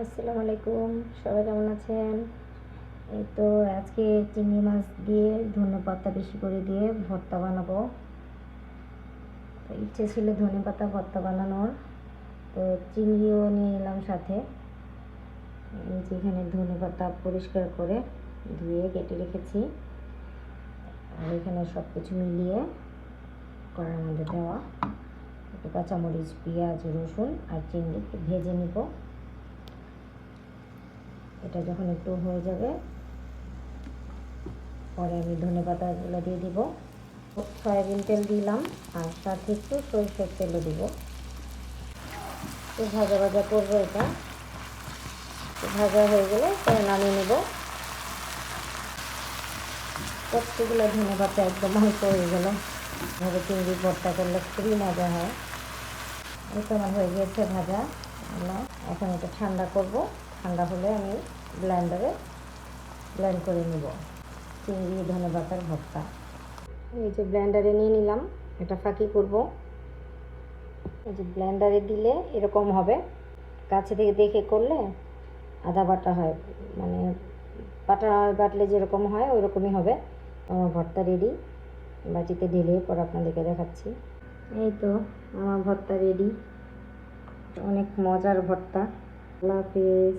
আসসালামু আলাইকুম, সবাই কেমন আছেন? এই তো আজকে চিংড়ি মাছ দিয়ে ধনেপাতা বেশি করে দিয়ে ভর্তা বানাবো। তো ইচ্ছে ছিল ধনেপাতা ভর্তা বানানোর, তো চিংড়িও নিয়ে নিলাম সাথে। এই যেখানে ধনেপাতা পরিষ্কার করে ধুয়ে কেটে রেখেছি, আর এখানে সব কিছু মিলিয়ে কড়াইয়ের মধ্যে দেওয়া। একটু কাঁচামরিচ, পেঁয়াজ, রসুন আর চিংড়িকে ভেজে নিব। এটা যখন একটু হয়ে যাবে পরে আমি ধনেপাতাগুলো দিয়ে দিব। সয়াবিন তেল দিলাম আর সাথে একটু সরিষার তেলও দিব। একটু ভাজা ভাজা করবো, এটা ভাজা হয়ে গেলে পরে নামিয়ে নেব। প্রত্যেকগুলো ধনেপাতা একদম অল্প হয়ে গেল। এভাবে চিংড়ি ভর্তা করলে খুবই মজা হয়। এই তো আমার হয়ে গিয়েছে ভাজা। এখন এটা ঠান্ডা করব। ঠান্ডা হলে আমি ব্লেন্ডারে ব্লেন্ড করে নেব চিংড়ি ধনেপাতার ভর্তা। এই যে ব্লেন্ডারে নিয়ে নিলাম, এটা ফাঁকি করব। এই যে ব্লেন্ডারে দিলে এরকম হবে, কাছে থেকে দেখে করলে আদা বাটা হয়, মানে বাটা বাটলে যেরকম হয় ওই রকমই হবে। আমার ভর্তা রেডি, বাটিতে ঢেলে পর আপনাদেরকে দেখাচ্ছি। এই তো আমার ভর্তা রেডি, অনেক মজার ভর্তা। আল্লাহ হাফেজ।